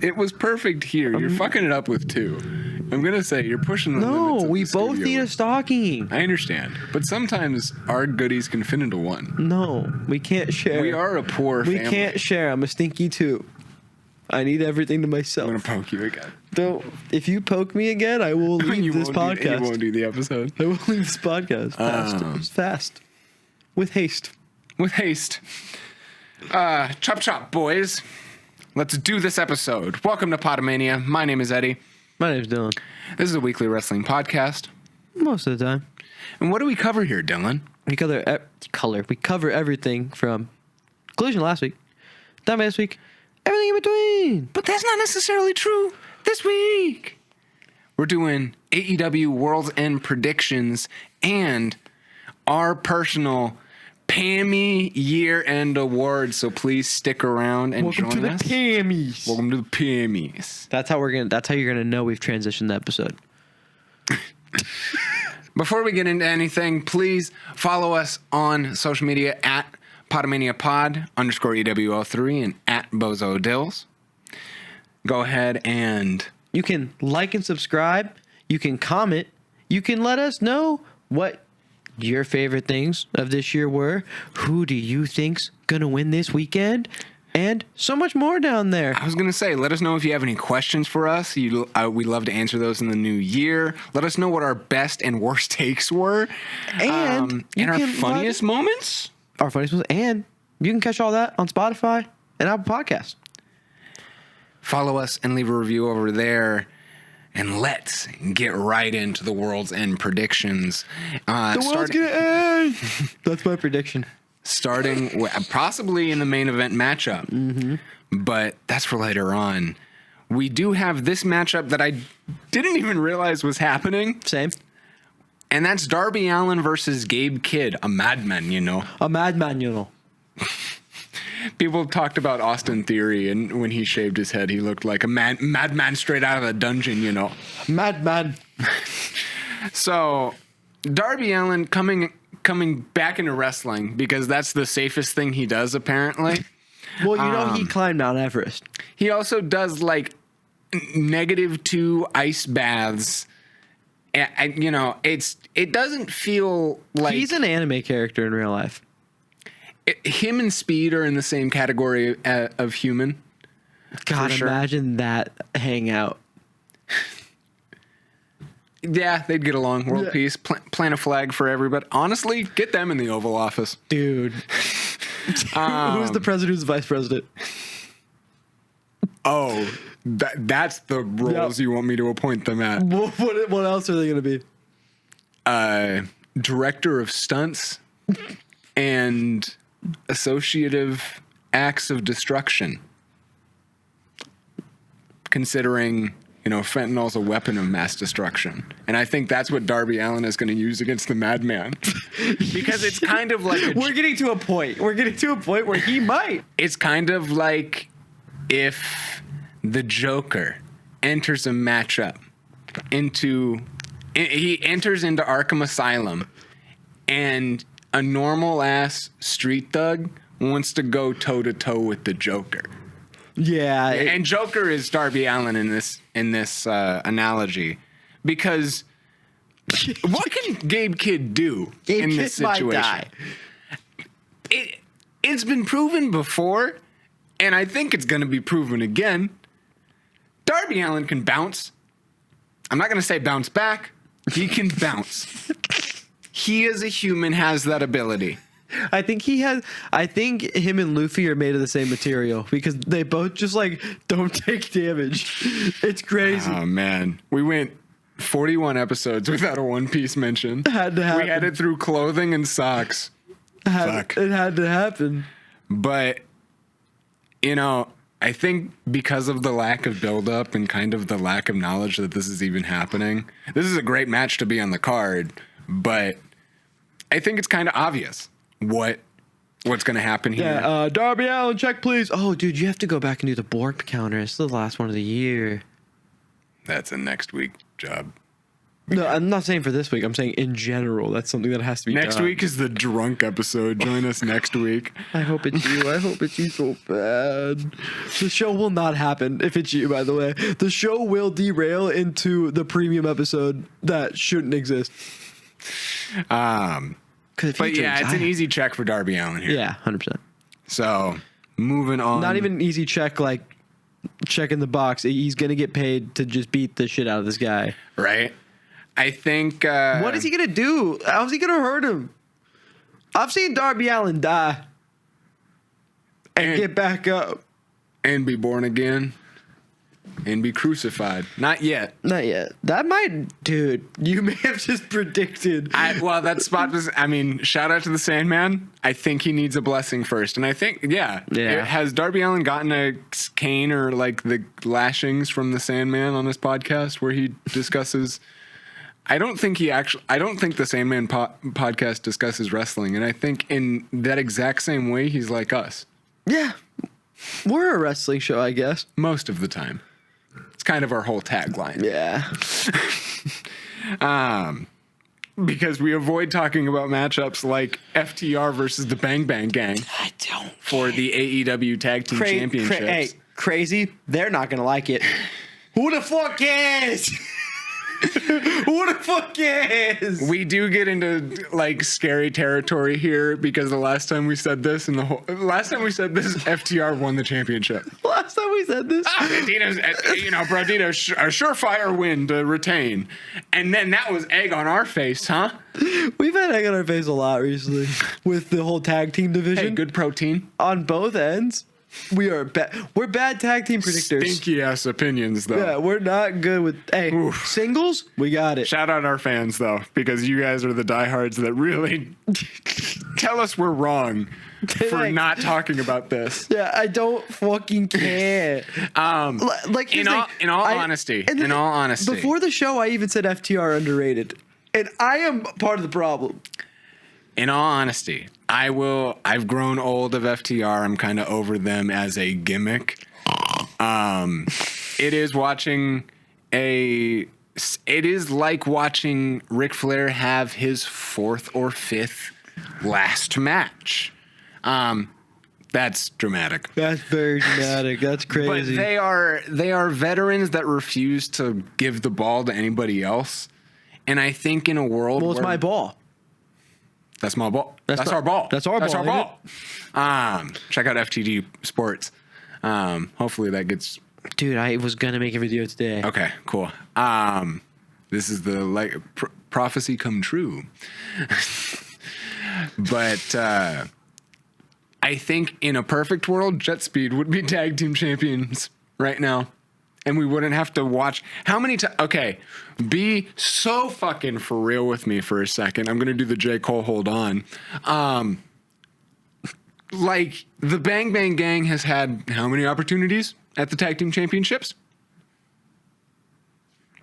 It was perfect here. You're fucking it up with 2. I'm going to say you're pushing the limits. No, we both need a stocking. I understand. But sometimes our goodies can fit into 1. No, we can't share. We are a poor family. We can't share. I'm a stinky 2. I need everything to myself. I'm going to poke you again. Don't. If you poke me again, I will leave this podcast. You won't do the episode. I will leave this podcast fast. With haste. With haste. Chop chop, boys. Let's do this episode. Welcome to Pod-A-Mania. My name is Eddie. My name's Dylan. This is a weekly wrestling podcast. Most of the time. And what do we cover here, Dylan? We cover everything from Collision last week, Dynamite this week, everything in between. But that's not necessarily true this week. We're doing AEW World's End predictions and our personal PAM-mies year-end awards. So please stick around and join us. Welcome to the PAM-mies. Welcome to the PAM-mies. That's how you're gonna know we've transitioned the episode. Before we get into anything, please follow us on social media at Pod-A-Mania Pod _EWO3 and at Bozo Dills. Go ahead and you can like and subscribe. You can comment. You can let us know what your favorite things of this year were. Who do you think's gonna win this weekend? And so much more down there. I was going to say, let us know if you have any questions for us. We'd love to answer those in the new year. Let us know what our best and worst takes were. And our funniest moments. Our funniest moments. And you can catch all that on Spotify and Apple Podcasts. Follow us and leave a review over there. And let's get right into the World's End predictions. The world's going to end. That's my prediction. Starting possibly in the main event matchup. Mm-hmm. But that's for later on. We do have this matchup that I didn't even realize was happening. Same. And that's Darby Allin versus Gabe Kidd, a madman, you know. A madman, you know. People talked about Austin Theory, and when he shaved his head, he looked like a madman straight out of a dungeon, you know. Madman. So, Darby Allin coming back into wrestling because that's the safest thing he does, apparently. Well, he climbed Mount Everest. He also does like -2 ice baths. And, you know, it doesn't feel like he's an anime character in real life. Him and Speed are in the same category of human. God, imagine that hangout. Yeah, they'd get along. World peace. Plant a flag for everybody. Honestly, get them in the Oval Office. Dude. Who's the president? Who's the vice president? Oh, that's the roles you want me to appoint them at. What else are they going to be? Director of stunts and associative acts of destruction. Considering, you know, fentanyl's a weapon of mass destruction. And I think that's what Darby Allin is going to use against the madman. Because it's kind of like... We're getting to a point where he might. It's kind of like if the Joker enters a matchup he enters into Arkham Asylum and a normal-ass street thug wants to go toe-to-toe with the Joker. Yeah. And Joker is Darby Allin in this analogy, because what can Gabe Kidd do in this situation? It's been proven before, and I think it's going to be proven again. Darby Allin can bounce. I'm not going to say bounce back. He can bounce. He as a human has that ability. I think him and Luffy are made of the same material because they both just like don't take damage. It's crazy. Oh man. We went 41 episodes without a One Piece mention. Had to happen. We had it through clothing and socks. Fuck. It had to happen. But, you know, I think because of the lack of buildup and kind of the lack of knowledge that this is even happening, this is a great match to be on the card, but I think it's kind of obvious what's going to happen here. Yeah, Darby Allin, check please. Oh, dude, you have to go back and do the Borg counter. It's the last one of the year. That's a next week job. No, I'm not saying for this week. I'm saying in general. That's something that has to be Next done. week is the drunk episode. Join us next week. I hope it's you. I hope it's you so bad. The show will not happen if it's you, by the way. The show will derail into the premium episode that shouldn't exist. But yeah, it's an easy check for Darby Allin here. Yeah, 100%. So, moving on. Not even an easy check, like checking the box. He's going to get paid to just beat the shit out of this guy. Right? I think... what is he going to do? How's he going to hurt him? I've seen Darby Allin die and get back up. And be born again. And be crucified. Not yet. Not yet. That might... Dude, you may have just predicted. Well, that spot was... I mean, shout out to the Sandman. I think he needs a blessing first. And I think, yeah. Has Darby Allin gotten a cane or like the lashings from the Sandman on his podcast where he discusses... I don't think the Sandman podcast discusses wrestling. And I think in that exact same way, he's like us. Yeah. We're a wrestling show, I guess. Most of the time. It's kind of our whole tagline. Yeah. Because we avoid talking about matchups like FTR versus the Bang Bang Gang. I don't. For the AEW Tag Team Championships. Hey, crazy. They're not going to like it. Who the fuck cares? Who the fuck cares? We do get into like scary territory here because the last time we said this FTR won the championship. Last time we said this, Bandito's a surefire win to retain, and then that was egg on our face, huh? We've had egg on our face a lot recently with the whole tag team division. Hey, good protein on both ends. We're bad tag team predictors. Stinky ass opinions, though. Yeah, we're not good with singles. We got it. Shout out our fans, though, because you guys are the diehards that really tell us we're wrong for not talking about this. Yeah, I don't fucking care. In all honesty, before the show, I even said FTR underrated, and I am part of the problem. In all honesty, I've grown old of FTR. I'm kind of over them as a gimmick. It is like watching Ric Flair have his 4th or 5th last match. That's dramatic. That's very dramatic. That's crazy. But they are veterans that refuse to give the ball to anybody else. And I think in a world it's my ball. That's my ball. That's our ball. That's our ball. Check out FTD Sports. Hopefully that gets... Dude, I was going to make a video today. Okay, cool. This is the prophecy come true. But I think in a perfect world, Jet Speed would be tag team champions right now. And we wouldn't have to watch how many times. Okay, be so fucking for real with me for a second. I'm gonna do the J. Cole hold on. Like the Bang Bang Gang has had how many opportunities at the tag team championships?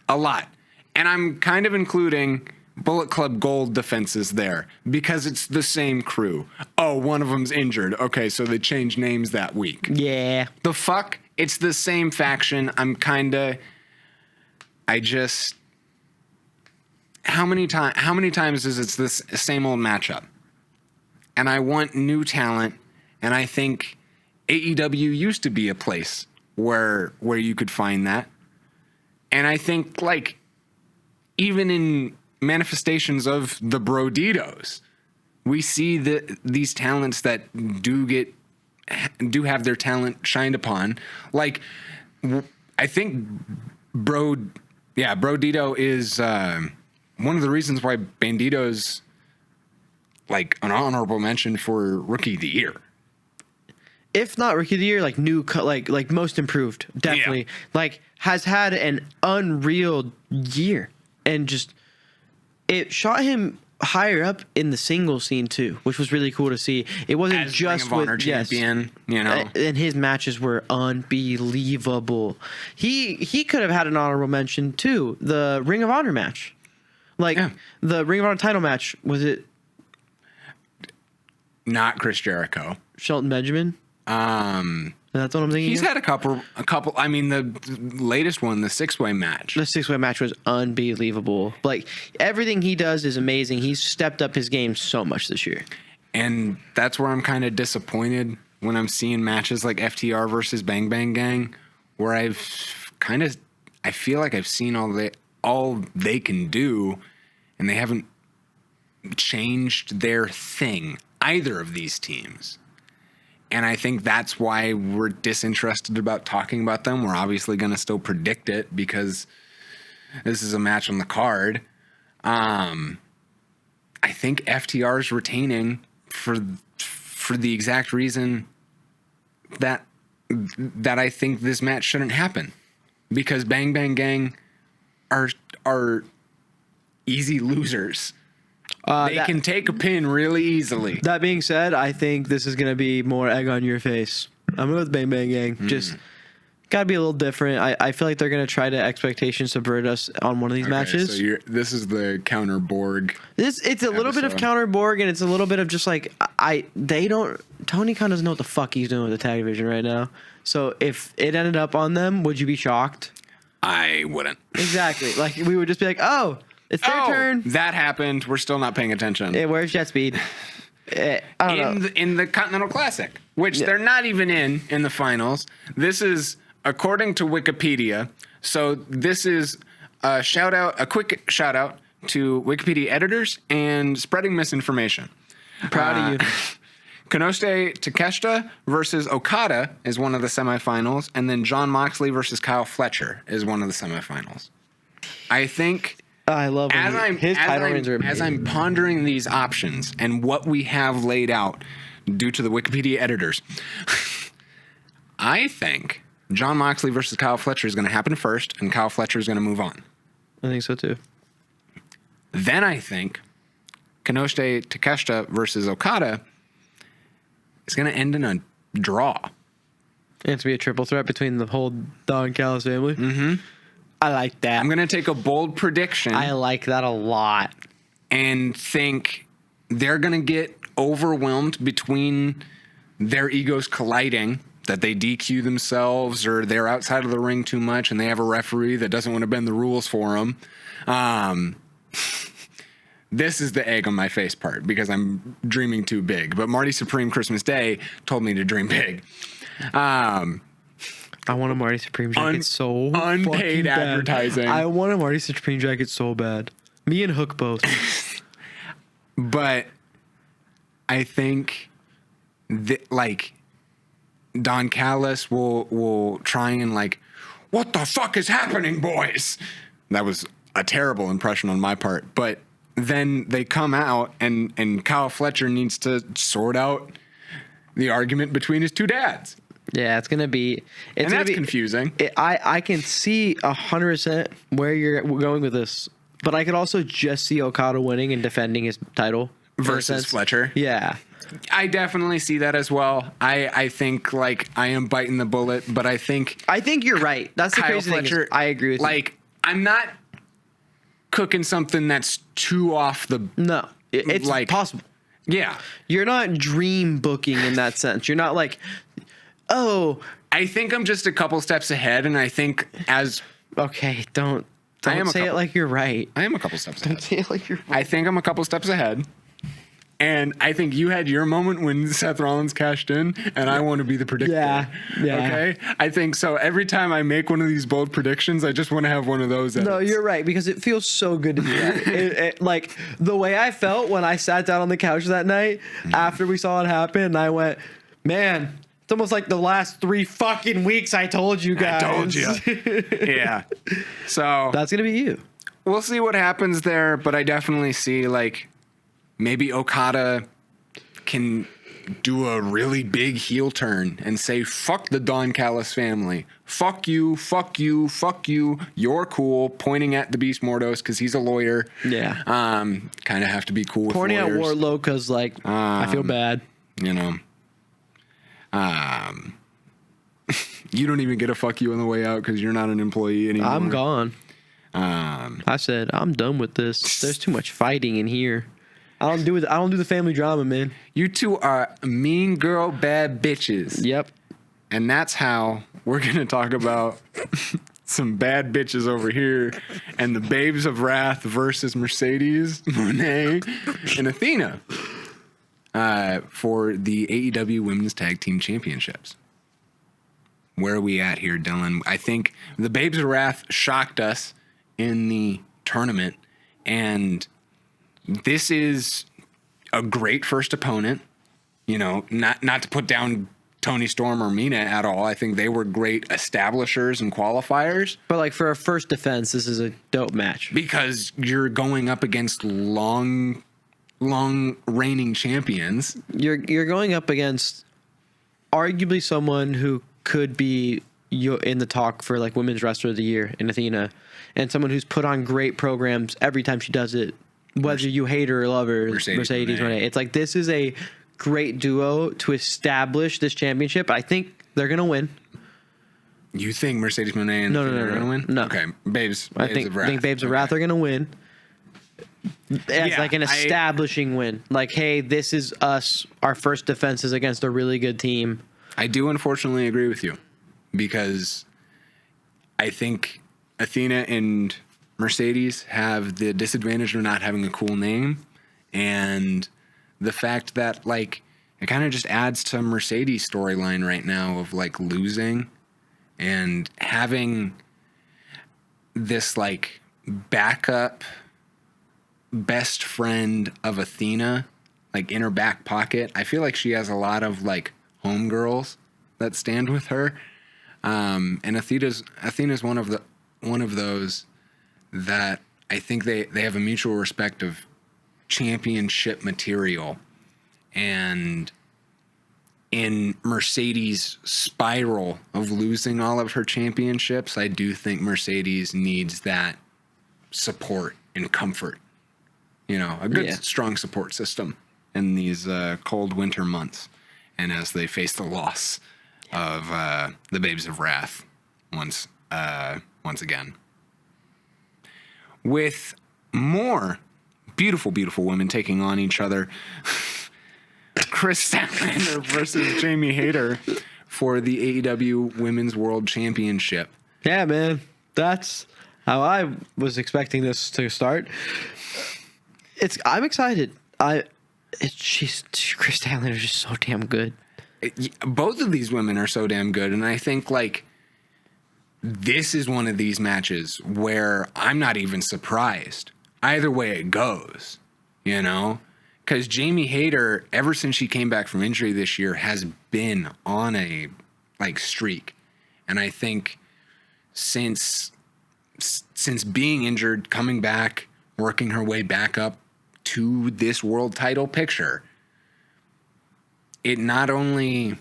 A lot, and I'm kind of including Bullet Club Gold defenses there because it's the same crew. Oh, one of them's injured. Okay, so they changed names that week. Yeah. The fuck. It's the same faction. How many times is it this same old matchup? And I want new talent. And I think AEW used to be a place where you could find that. And I think like even in manifestations of the Broditos, we see these talents that do have their talent shined upon. Like, I think Brodito is one of the reasons why Bandito's like an honorable mention for Rookie of the Year. If not Rookie of the Year, like like most improved, definitely. Yeah. Like has had an unreal year, and just it shot him higher up in the single scene too, which was really cool to see. It wasn't as just Ring of Honor champion, you know, and his matches were unbelievable. He could have had an honorable mention too. The Ring of Honor match, the Ring of Honor title match, was it not Chris Jericho? Shelton Benjamin. That's what I'm thinking. He's had a couple. I mean, the latest one, the 6-way match. The 6-way match was unbelievable. Like, everything he does is amazing. He's stepped up his game so much this year. And that's where I'm kind of disappointed when I'm seeing matches like FTR versus Bang Bang Gang, where I feel like I've seen all they can do, and they haven't changed their thing, either of these teams. And I think that's why we're disinterested about talking about them. We're obviously going to still predict it because this is a match on the card. I think FTR is retaining for the exact reason that I think this match shouldn't happen, because Bang Bang Gang are easy losers. They can take a pin really easily. That being said, I think this is going to be more egg on your face. I'm going to go with Bang Bang Gang. Just got to be a little different. I feel like they're going to try to expectation subvert us on one of these matches. So this is the counter Borg. It's a little bit of counter Borg, and it's a little bit of just like Tony Khan doesn't know what the fuck he's doing with the tag division right now. So if it ended up on them, would you be shocked? I wouldn't. Exactly. Like, we would just be like, oh, it's their turn. That happened. We're still not paying attention. Where's Jet Speed? I don't know. In the Continental Classic, which they're not even in the finals. This is according to Wikipedia. So this is a quick shout out to Wikipedia editors and spreading misinformation. Proud of you. Konosuke Takeshita versus Okada is one of the semifinals, and then Jon Moxley versus Kyle Fletcher is one of the semifinals. I think I love him. His title reigns are amazing. As I'm pondering these options and what we have laid out due to the Wikipedia editors, I think Jon Moxley versus Kyle Fletcher is going to happen first, and Kyle Fletcher is going to move on. I think so too. Then I think Konosuke Takeshita versus Okada is going to end in a draw. And it's going to be a triple threat between the whole Don Callis family. Mm-hmm. I like that. I'm going to take a bold prediction. I like that a lot. And think they're going to get overwhelmed between their egos colliding, that they DQ themselves or they're outside of the ring too much and they have a referee that doesn't want to bend the rules for them. This is the egg on my face part because I'm dreaming too big. But Marty Supreme Christmas Day told me to dream big. I want a Marty Supreme jacket so unpaid bad. Advertising. I want a Marty Supreme jacket so bad. Me and Hook both. But I think that, like, Don Callis will try and, like, what the fuck is happening, boys? That was a terrible impression on my part. But then they come out and Kyle Fletcher needs to sort out the argument between his two dads. Yeah, it's gonna be. And that's confusing. I can see 100% where you're going with this, but I could also just see Okada winning and defending his title versus Fletcher. Yeah, I definitely see that as well. I think, like, I am biting the bullet, but I think you're right. That's the Kyle crazy Fletcher, thing. I agree with you. Like, I'm not cooking something that's too off the. No, it's like, possible. Yeah, you're not dream booking in that sense. You're not like, oh, I think I'm just a couple steps ahead, and I think as okay, don't say it like you're right. I am a couple steps ahead. Don't say it like you're right. I think I'm a couple steps ahead, and I think you had your moment when Seth Rollins cashed in, and I want to be the predictor. Yeah. Okay, I think so. Every time I make one of these bold predictions, I just want to have one of those. No, you're right, because it feels so good to do that. Like the way I felt when I sat down on the couch that night after we saw it happen, and I went, man. It's almost like the last 3 fucking weeks I told you guys. I told you. Yeah. So that's going to be you. We'll see what happens there, but I definitely see, like, maybe Okada can do a really big heel turn and say, fuck the Don Callis family. Fuck you, fuck you, fuck you. You're cool. Pointing at the Beast Mordos because he's a lawyer. Yeah. Kind of have to be cool with Pointing lawyers. At Wardlow because, like, I feel bad. You know. You don't even get a fuck you on the way out because you're not an employee anymore. I'm gone. I said I'm done with this. There's too much fighting in here. I don't do the family drama, man. You two are mean girl, bad bitches. Yep. And that's how we're going to talk about some bad bitches over here and the Babes of Wrath versus Mercedes, Monet, and Athena for the AEW Women's Tag Team Championships. Where are we at here, Dylan? I think the Babes of Wrath shocked us in the tournament, and this is a great first opponent. You know, not to put down Toni Storm or Mina at all. I think they were great establishers and qualifiers. But like for a first defense, this is a dope match. Because you're going up against long reigning champions. You're going up against arguably someone who could be in the talk for like Women's Wrestler of the Year in Athena, and someone who's put on great programs every time she does it, whether you hate her or love her. Mercedes Monet. It's like this is a great duo to establish this championship. I think they're gonna win. You think Mercedes Monet and no, are gonna win? No. Okay, Babes I think of Wrath. Babes of Wrath are gonna win. As like an establishing win. Like, hey, this is us. Our first defense is against a really good team. I do unfortunately agree with you, because I think Athena and Mercedes have the disadvantage of not having a cool name, and the fact that like it kind of just adds to Mercedes' storyline right now of like losing and having this like backup best friend of Athena like in her back pocket. I feel like she has a lot of like homegirls that stand with her, and Athena's one of those that I think they have a mutual respect of championship material. And in Mercedes' spiral of losing all of her championships, I do think Mercedes needs that support and comfort, you know, a good strong support system in these cold winter months, and as they face the loss of the Babes of Wrath once again. With more beautiful, beautiful women taking on each other, Kris Statlander versus Jamie Hayter for the AEW Women's World Championship. Yeah, man. That's how I was expecting this to start. I'm excited. Kris Statlander is just so damn good. Both of these women are so damn good, and I think like this is one of these matches where I'm not even surprised either way it goes, you know, because Jamie Hayter, ever since she came back from injury this year, has been on a like streak, and I think since being injured, coming back, working her way back up to this world title picture, it not only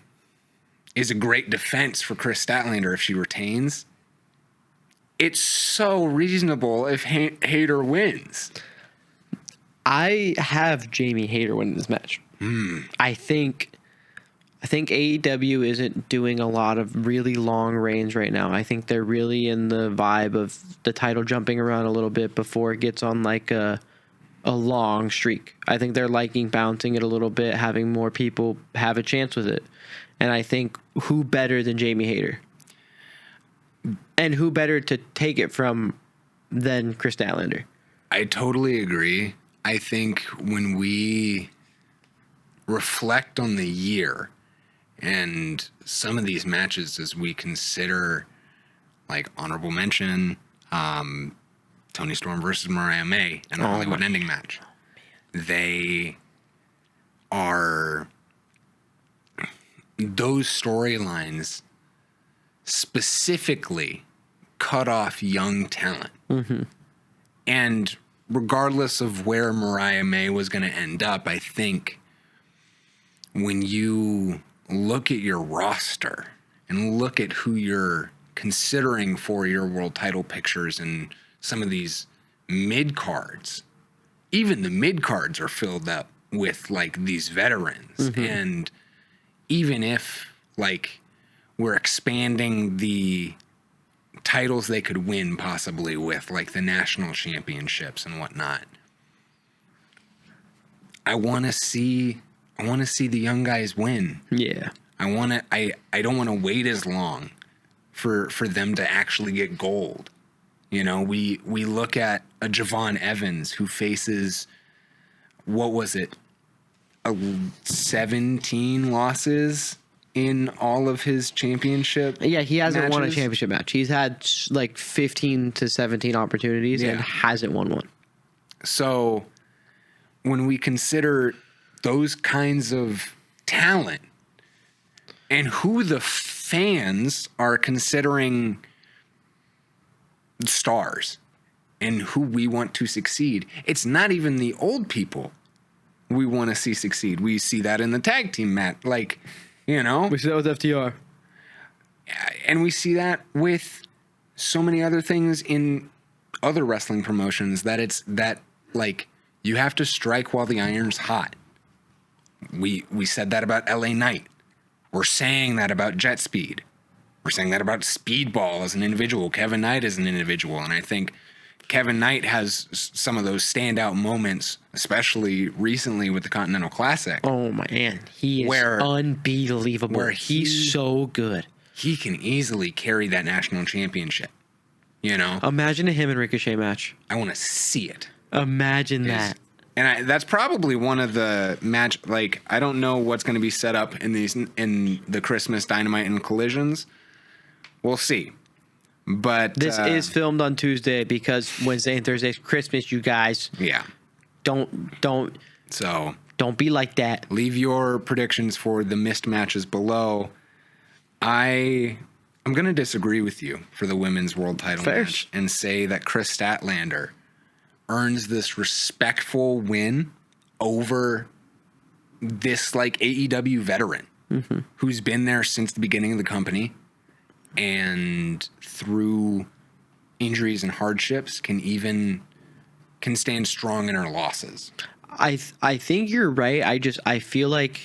is a great defense for Kris Statlander if she retains, it's so reasonable if Hayter wins. I have Jamie Hayter winning this match. I think AEW isn't doing a lot of really long reigns right now. I think they're really in the vibe of the title jumping around a little bit before it gets on like a long streak. I think they're liking bouncing it a little bit, having more people have a chance with it. And I think who better than Jamie Hayter? And who better to take it from than Kris Statlander? I totally agree. I think when we reflect on the year and some of these matches as we consider like honorable mention, Toni Storm versus Mariah May and the Hollywood ending match, they are those storylines specifically cut off young talent. Mm-hmm. And regardless of where Mariah May was going to end up, I think when you look at your roster and look at who you're considering for your world title pictures and some of these mid cards, even the mid cards are filled up with like these veterans. Mm-hmm. And even if like we're expanding the titles they could win possibly with like the national championships and whatnot, I want to see the young guys win. Yeah. I don't want to wait as long for them to actually get gold. You know, we look at a Javon Evans who faces, what was it, 17 losses in all of his championship. Yeah, he hasn't won a matches. championship match. He's had like 15 to 17 opportunities and hasn't won one. So when we consider those kinds of talent and who the fans are considering stars and who we want to succeed, it's not even the old people we want to see succeed. We see that in the tag team match, like, you know, We see that with FTR. and we see that with so many other things in other wrestling promotions, that it's that, like, you have to strike while the iron's hot. We said that about LA Knight. We're saying that about Jet Speed. We're saying that about Speedball as an individual, Kevin Knight as an individual. And I think Kevin Knight has some of those standout moments, especially recently with the Continental Classic. Oh, man. He is unbelievable. where He's so good. He can easily carry that national championship. You know? Imagine a him and Ricochet match. I want to see it. Imagine that. And that's probably one of the match. Like, I don't know what's going to be set up in the Christmas Dynamite and Collisions. We'll see. But This is filmed on Tuesday because Wednesday and Thursday's Christmas, you guys. Yeah. Don't So be like that. leave your predictions for the missed matches below. I'm going to disagree with you for the women's world title Fair. match and say that Kris Statlander earns this respectful win over this, like, AEW veteran who's been there since the beginning of the company, and through injuries and hardships can stand strong in her losses. I think you're right. I feel like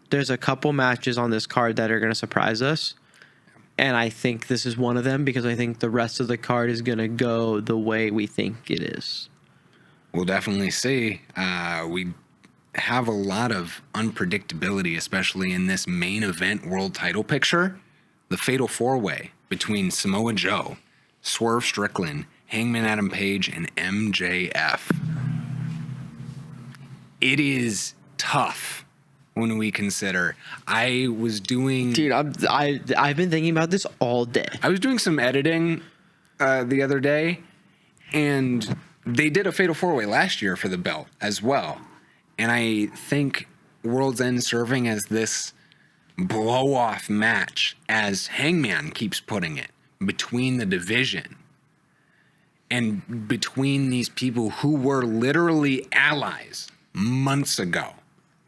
there's a couple matches on this card that are going to surprise us. And I think this is one of them because I think the rest of the card is going to go the way we think it is. We'll definitely see. We have a lot of unpredictability, especially in this main event world title picture. The Fatal 4-Way between Samoa Joe, Swerve Strickland, Hangman Adam Page, and MJF. It is tough when we consider. I was doing... Dude, I've been thinking about this all day. I was doing some editing the other day, and they did a Fatal 4-Way last year for the belt as well. And I think World's End serving as this blow-off match, as Hangman keeps putting it, between the division and between these people who were literally allies months ago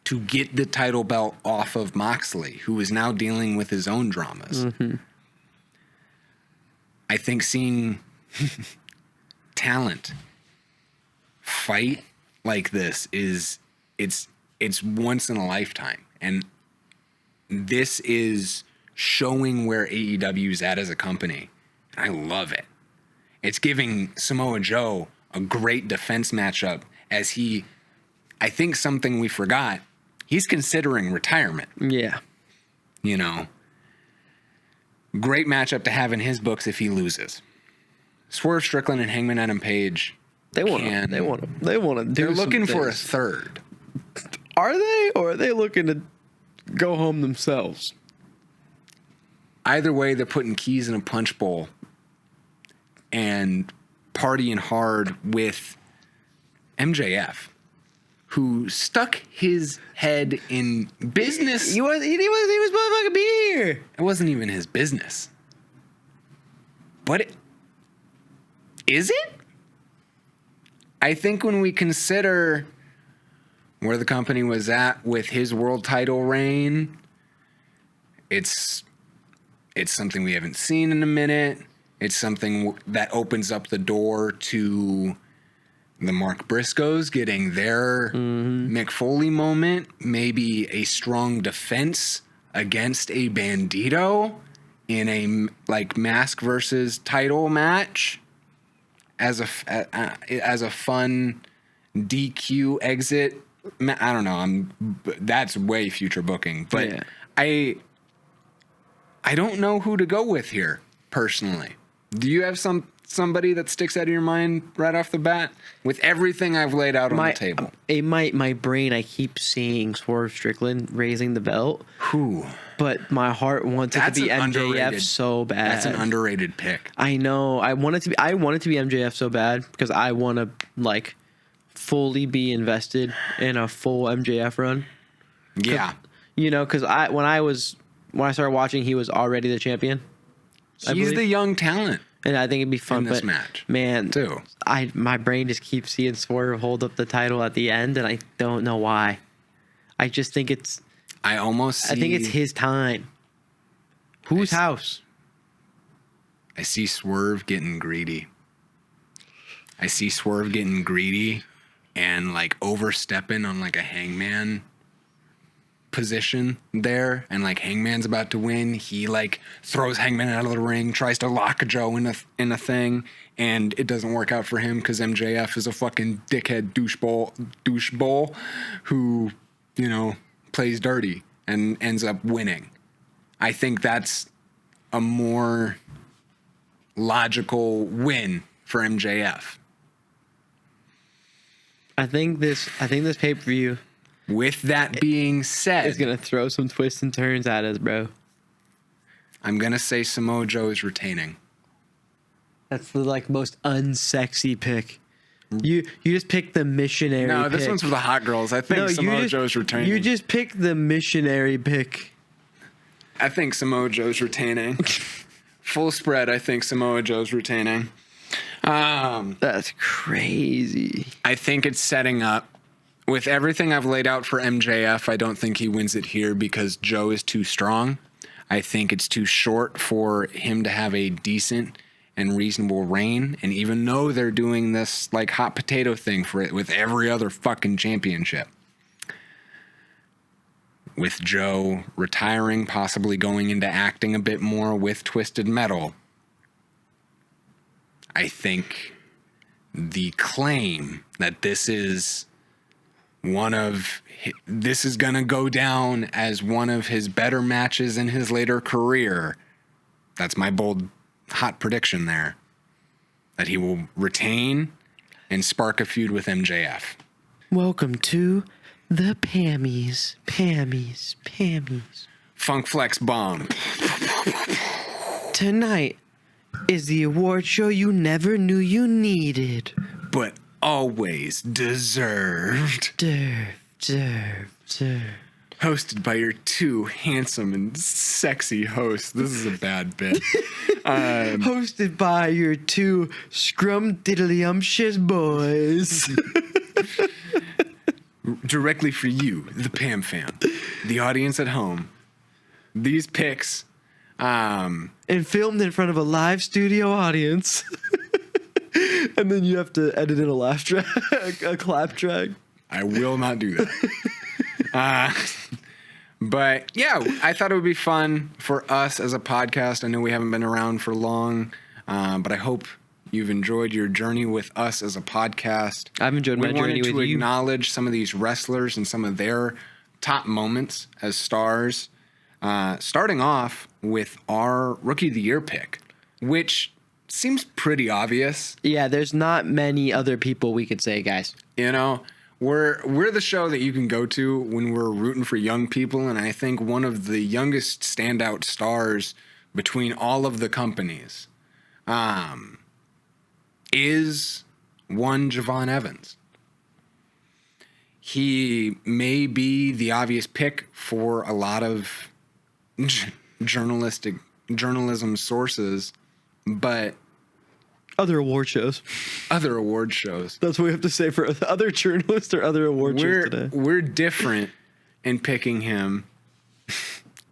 to get the title belt off of Moxley, who is now dealing with his own dramas. I think seeing talent fight like this it's once in a lifetime, and this is showing where AEW is at as a company. I love it. It's giving Samoa Joe a great defense matchup, as I think something we forgot, he's considering retirement. Yeah. You know, great matchup to have in his books if he loses. Swerve Strickland and Hangman Adam Page. They want to do They're looking some for a things. third. Are they, or are they looking to go home themselves? Either way, they're putting keys in a punch bowl and partying hard with MJF, who stuck his head in business. He was motherfucking be here. It wasn't even his business. But is it? I think when we consider where the company was at with his world title reign, it's something we haven't seen in a minute. It's something that opens up the door to the Mark Briscoes getting their Mick Foley moment, maybe a strong defense against a Bandido in a mask versus title match as a fun DQ exit. I don't know. That's way future booking, but Yeah. I don't know who to go with here, personally. Do you have somebody that sticks out of your mind right off the bat? With everything I've laid out on the table. My brain, I keep seeing Swerve Strickland raising the belt. Who? But my heart wants it to be MJF so bad. That's an underrated pick. I know. I want it to be MJF so bad because I want to like fully be invested in a full MJF run. Yeah. You know, because when I started watching, he was already the champion. He's the young talent. And I think it'd be fun. In this match. Man, too. My brain just keeps seeing Swerve hold up the title at the end, and I don't know why. I just think it's. I think it's his time. Whose house? I see Swerve getting greedy. And like overstepping on like a hangman position there, and like Hangman's about to win. He like throws Hangman out of the ring, tries to lock Joe in a thing, and it doesn't work out for him because MJF is a fucking dickhead doucheball who, you know, plays dirty and ends up winning. I think that's a more logical win for MJF. I think this pay-per-view. With that being said, it's gonna throw some twists and turns at us, bro. I'm gonna say Samoa Joe is retaining. That's the like most unsexy pick. You just pick the missionary. No, this one's for the hot girls. I think Samoa Joe is retaining. You just pick the missionary pick. I think Samoa Joe's retaining. Full spread. I think Samoa Joe's retaining. That's crazy. I think it's setting up. With everything I've laid out for MJF, I don't think he wins it here because Joe is too strong. I think it's too short for him to have a decent and reasonable reign. And even though they're doing this like hot potato thing for it with every other fucking championship, with Joe retiring, possibly going into acting a bit more with Twisted Metal, I think the claim that this is gonna go down as one of his better matches in his later career. That's my bold, hot prediction there. That he will retain and spark a feud with MJF. Welcome to the PAM-mies. Funk Flex Bomb. Tonight is the award show you never knew you needed. But always deserved. Deserved. Hosted by your two handsome and sexy hosts. This is a bad bit. Hosted by your two scrum-diddly-umptious boys. Directly for you, the PAM-fam, the audience at home. These picks. And filmed in front of a live studio audience. And then you have to edit in a laugh track, a clap track. I will not do that. But yeah, I thought it would be fun for us as a podcast. I know we haven't been around for long, but I hope you've enjoyed your journey with us as a podcast. I've enjoyed my journey with you. We wanted to acknowledge some of these wrestlers and some of their top moments as stars. Starting off with our Rookie of the Year pick, which seems pretty obvious. Yeah, there's not many other people we could say, guys. You know, we're the show that you can go to when we're rooting for young people, and I think one of the youngest standout stars between all of the companies is one Javon Evans. He may be the obvious pick for a lot of journalism sources, but other award shows. That's what we have to say for other journalists or other award shows today. We're different in picking him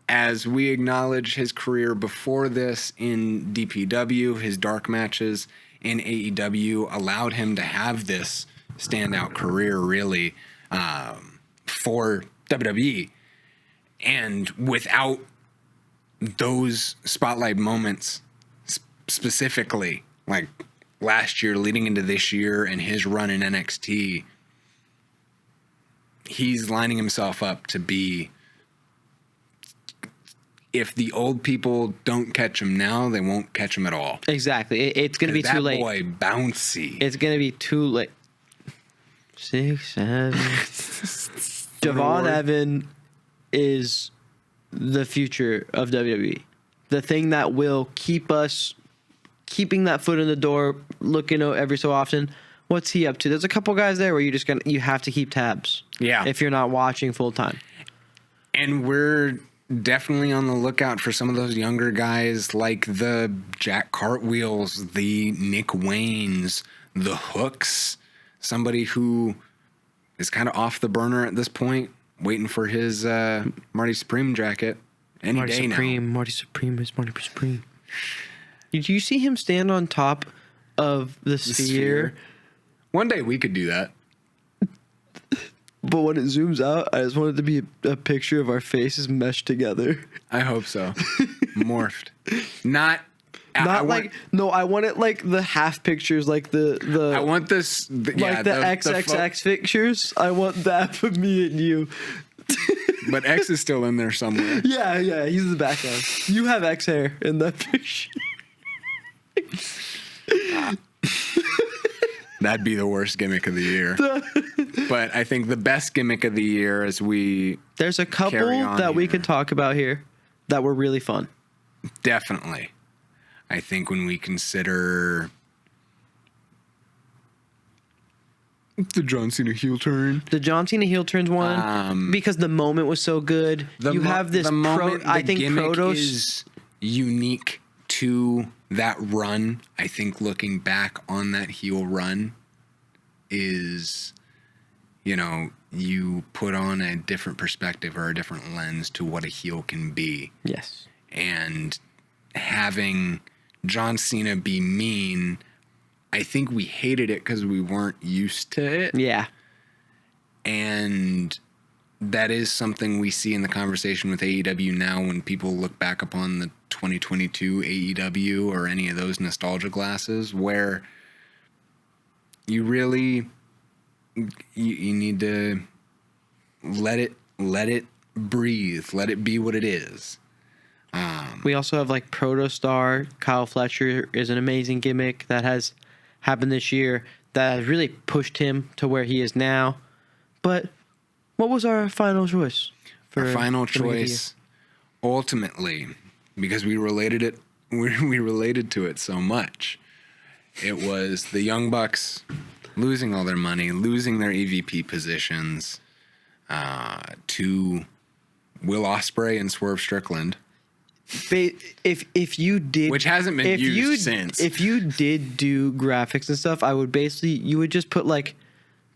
as we acknowledge his career before this in DPW. His dark matches in AEW allowed him to have this standout career, really, for WWE. And without those spotlight moments specifically, like last year leading into this year and his run in NXT, he's lining himself up to be if the old people don't catch him now, they won't catch him at all. Exactly. It's going to be too late. That boy, bouncy. It's going to be too late. 6, 7. Javon Evan is the future of WWE. The thing that will keep us keeping that foot in the door, looking every so often. What's he up to? There's a couple guys there where you have to keep tabs. Yeah. If you're not watching full time. And we're definitely on the lookout for some of those younger guys like the Jack Cartwheels, the Nick Waynes, the Hooks, somebody who is kind of off the burner at this point, waiting for his Marty Supreme jacket any Marty day Supreme, now. Marty Supreme is Marty Supreme. Did you see him stand on top of the sphere? One day we could do that. But when it zooms out, I just want it to be a picture of our faces meshed together. I hope so. Morphed. Not I want it like the half pictures, like the I want this like the XXX pictures. I want that for me and you. But X is still in there somewhere. Yeah, he's in the background. You have X hair in that picture. That'd be the worst gimmick of the year. But I think the best gimmick of the year as there's a couple that we could talk about here that were really fun. Definitely. I think when we consider the John Cena heel turn. The John Cena heel turns one because the moment was so good. You have this I think Protos is unique to that run. I think looking back on that heel run is, you put on a different perspective or a different lens to what a heel can be. Yes. And having John Cena be mean, I think we hated it because we weren't used to it. Yeah. And that is something we see in the conversation with AEW now when people look back upon the 2022 AEW or any of those nostalgia glasses, where you really you need to let it breathe, let it be what it is. We also have like Protostar. Kyle Fletcher is an amazing gimmick that has happened this year that has really pushed him to where he is now. But what was our final choice? Our final choice, ultimately, because we related to it so much, it was the Young Bucks losing all their money, losing their EVP positions to Will Ospreay and Swerve Strickland. If you did, which hasn't been used since. If you did do graphics and stuff, you would just put like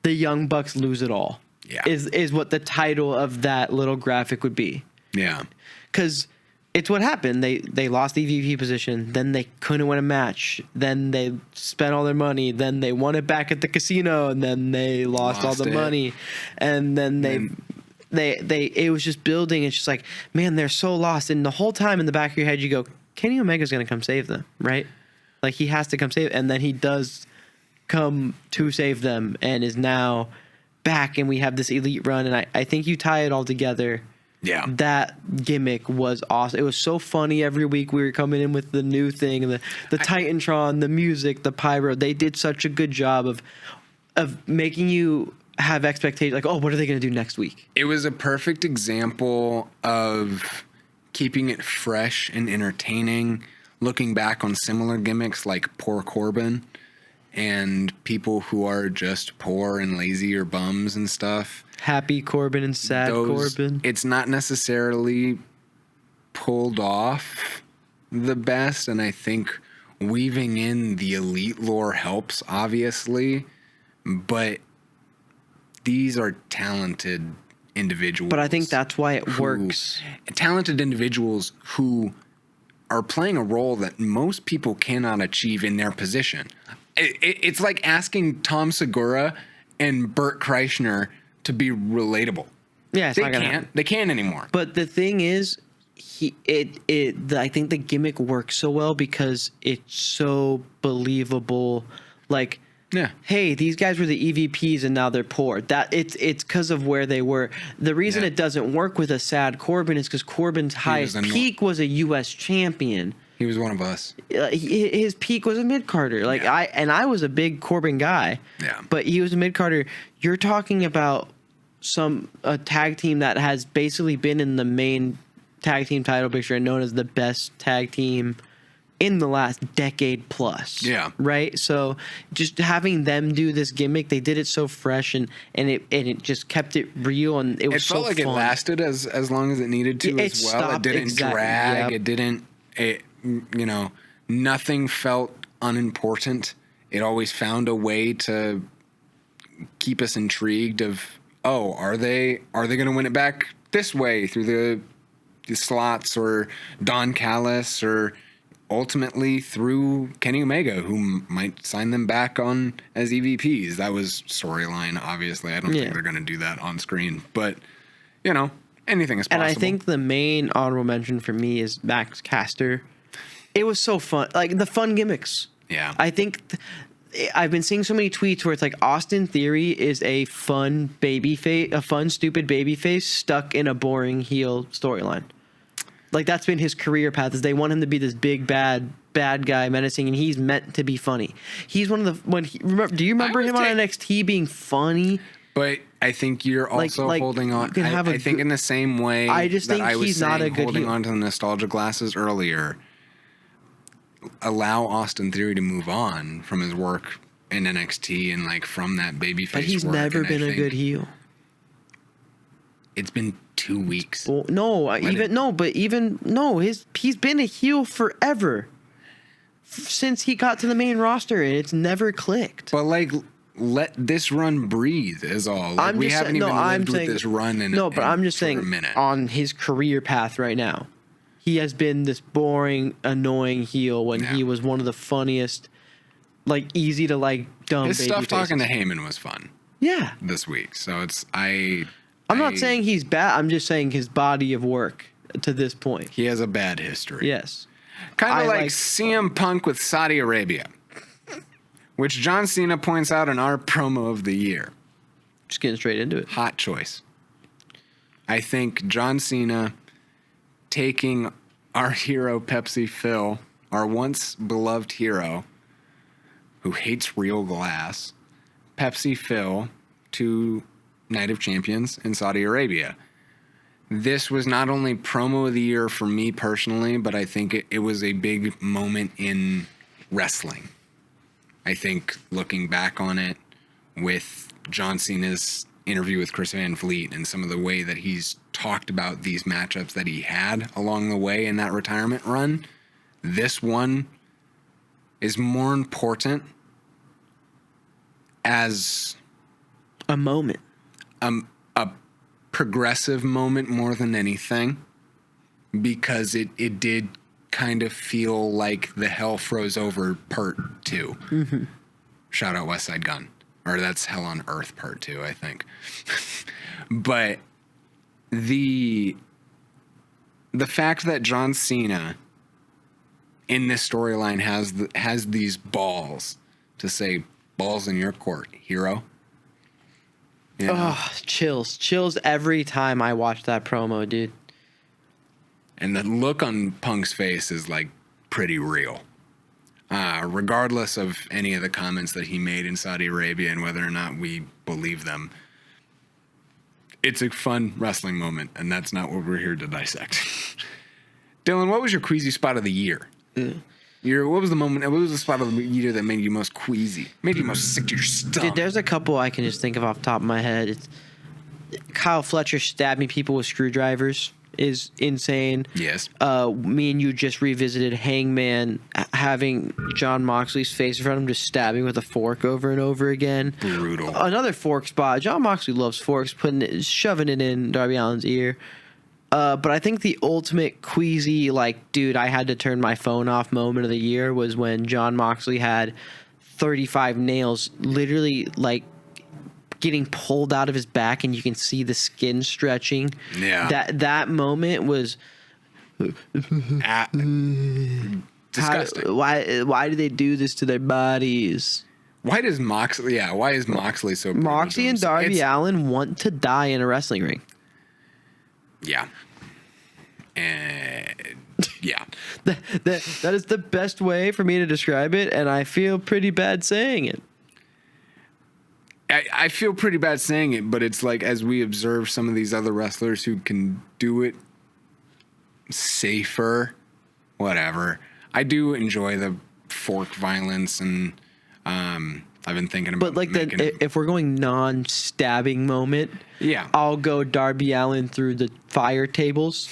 the Young Bucks lose it all. Yeah, is what the title of that little graphic would be. Yeah, because it's what happened. They lost the EVP position, then they couldn't win a match, then they spent all their money, then they won it back at the casino, and then they lost all the money, and then it was just building. It's just like, man, they're so lost. And the whole time in the back of your head, you go, Kenny Omega's going to come save them, right? Like, he has to come save. And then he does come to save them and is now back. And we have this elite run. And I think you tie it all together. Yeah. That gimmick was awesome. It was so funny every week. We were coming in with the new thing, the Titantron, the music, the pyro. They did such a good job of making you have expectations, like, oh, what are they going to do next week? It was a perfect example of keeping it fresh and entertaining, looking back on similar gimmicks like Poor Corbin and people who are just poor and lazy or bums and stuff. Happy Corbin and sad Corbin. It's not necessarily pulled off the best, and I think weaving in the elite lore helps, obviously, but these are talented individuals. But I think that's why it works. Talented individuals who are playing a role that most people cannot achieve in their position. It's like asking Tom Segura and Bert Kreischer to be relatable. Yeah, they can't. They can't anymore. But the thing is, I think the gimmick works so well because it's so believable. Like, Yeah. hey, these guys were the EVPs and now they're poor. That it's because of where they were. The reason it doesn't work with a sad Corbin is because Corbin's highest peak was a U.S. champion. He was one of us. His peak was a mid-carder. I was a big Corbin guy. Yeah. But he was a mid-carder. You're talking about a tag team that has basically been in the main tag team title picture and known as the best tag team in the last decade plus. Yeah. Right? So just having them do this gimmick, they did it so fresh and it just kept it real and it was so fun. It felt like it lasted as long as it needed to as well. Stopped, it didn't drag. Yep. Nothing felt unimportant. It always found a way to keep us intrigued of, are they going to win it back this way through the slots or Don Callis or ultimately through Kenny Omega, who might sign them back on as EVPs. That was storyline, obviously. I don't think they're going to do that on screen. But, anything is possible. And I think the main honorable mention for me is Max Caster. It was so fun. Like, the fun gimmicks. Yeah. I think I've been seeing so many tweets where it's like Austin Theory is a fun stupid baby face stuck in a boring heel storyline. Like, that's been his career path, is they want him to be this big, bad guy, menacing, and he's meant to be funny. He's one of the... do you remember him on NXT being funny? But I think you're also holding on... I think in the same way I just think he's not a good holding heel. on to the nostalgia glasses earlier, allow Austin Theory to move on from his work in NXT and, from that babyface But he's work, never been a good heel. It's been 2 weeks. Well, he's been a heel forever since he got to the main roster, and it's never clicked. But let this run breathe is all. We haven't even lived with this run I'm just saying, on his career path right now, he has been this boring, annoying heel when he was one of the funniest, easy to dumb. His stuff faces. Talking to Heyman was fun. Yeah, this week. So I'm not saying he's bad. I'm just saying his body of work to this point. He has a bad history. Yes. Kind of like CM Punk with Saudi Arabia, which John Cena points out in our promo of the year. Just getting straight into it. Hot choice. I think John Cena taking our hero Pepsi Phil, our once beloved hero who hates real glass, Pepsi Phil, to Night of Champions in Saudi Arabia. This was not only promo of the year for me personally, but I think it was a big moment in wrestling. I think looking back on it with John Cena's interview with Chris Van Vliet and some of the way that he's talked about these matchups that he had along the way in that retirement run, this one is more important as a moment. A progressive moment more than anything, because it did kind of feel like the Hell Froze Over Part 2. Mm-hmm. Shout out West Side Gun. Or that's Hell on Earth Part 2, I think. But the fact that John Cena in this storyline has these balls to say, balls in your court, hero. You know? Oh, chills every time I watch that promo, dude. And the look on Punk's face is pretty real. Regardless of any of the comments that he made in Saudi Arabia and whether or not we believe them, it's a fun wrestling moment, and that's not what we're here to dissect. Dylan, what was your queasy spot of the year? What was the moment? What was the spot of the year that made you most queasy? Made you most sick to your stomach? Dude, there's a couple I can just think of off the top of my head. It's Kyle Fletcher stabbing people with screwdrivers is insane. Yes. Me and you just revisited Hangman having John Moxley's face in front of him, just stabbing with a fork over and over again. Brutal. Another fork spot. John Moxley loves forks, shoving it in Darby Allin's ear. But I think the ultimate queasy, dude, I had to turn my phone off moment of the year was when John Moxley had 35 nails literally getting pulled out of his back, and you can see the skin stretching. Yeah. That moment was disgusting. Why do they do this to their bodies? Why is Moxley so proud of Moxley and himself? Darby Allin want to die in a wrestling ring. Yeah. And yeah. That is the best way for me to describe it, and I feel pretty bad saying it. I feel pretty bad saying it, but it's like as we observe some of these other wrestlers who can do it safer, whatever. I do enjoy the fork violence, and I've been thinking about. But like if we're going non-stabbing moment, yeah, I'll go Darby Allin through the fire tables.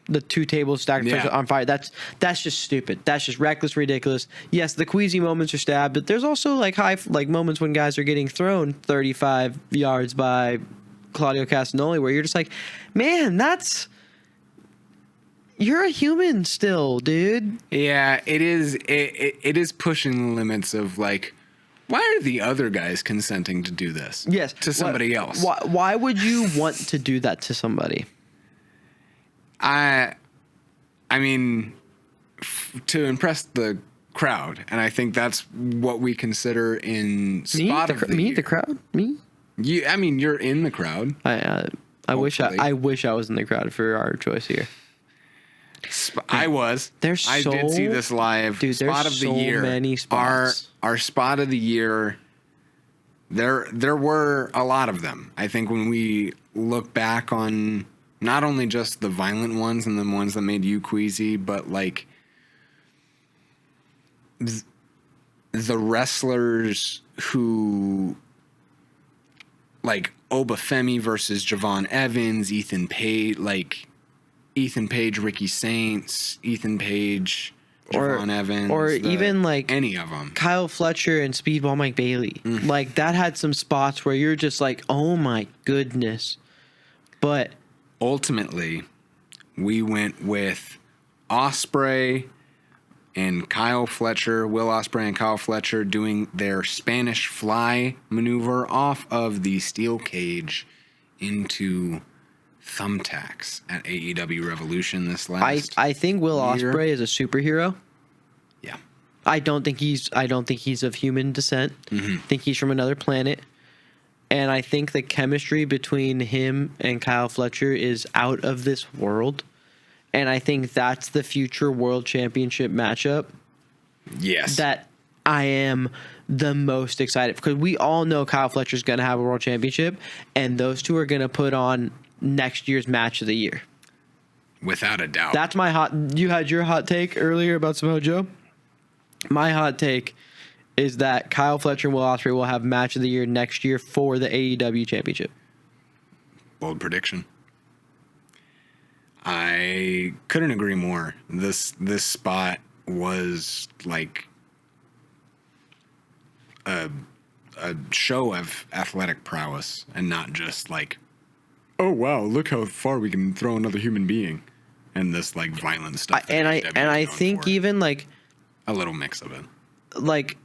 The 2 tables stacked on fire. That's just stupid. That's just reckless, ridiculous. Yes, the queasy moments are stabbed, but there's also like moments when guys are getting thrown 35 yards by Claudio Castagnoli, where you're just like, man, you're a human still, dude. Yeah, it is. It is pushing the limits of like, why are the other guys consenting to do this? Yes, to somebody else. Why would you want to do that to somebody? I mean, to impress the crowd, and I think that's what we consider in spot of the year. The crowd, me. I mean, you're in the crowd. I wish I was in the crowd for our choice here. I was. I did see this live. Dude, spot of the year. Many spots. Our spot of the year. There were a lot of them. I think when we look back on not only just the violent ones and the ones that made you queasy, but like the wrestlers who, like Obafemi versus Javon Evans, Ethan Page, Ricky Saints, Ethan Page, Javon Evans, or even like any of them, Kyle Fletcher and Speedball Mike Bailey. Like that had some spots where you're just like, oh my goodness. But ultimately, we went with Ospreay and Kyle Fletcher, Will Ospreay and Kyle Fletcher doing their Spanish fly maneuver off of the steel cage into thumbtacks at AEW Revolution this last I think Will year. Ospreay is a superhero. Yeah. I don't think he's of human descent. I think he's from another planet. And I think the chemistry between him and Kyle Fletcher is out of this world. And I think that's the future world championship matchup. Yes. That I am the most excited, because we all know Kyle Fletcher's going to have a world championship, and those two are going to put on next year's match of the year. Without a doubt. That's my you had your hot take earlier about Samoa Joe. My hot take is that Kyle Fletcher and Will Ospreay will have match of the year next year for the AEW championship. Bold prediction. I couldn't agree more. This spot was like a show of athletic prowess, and not just like, oh wow, look how far we can throw another human being, and this like violent stuff. I think even like a little mix of it. Like,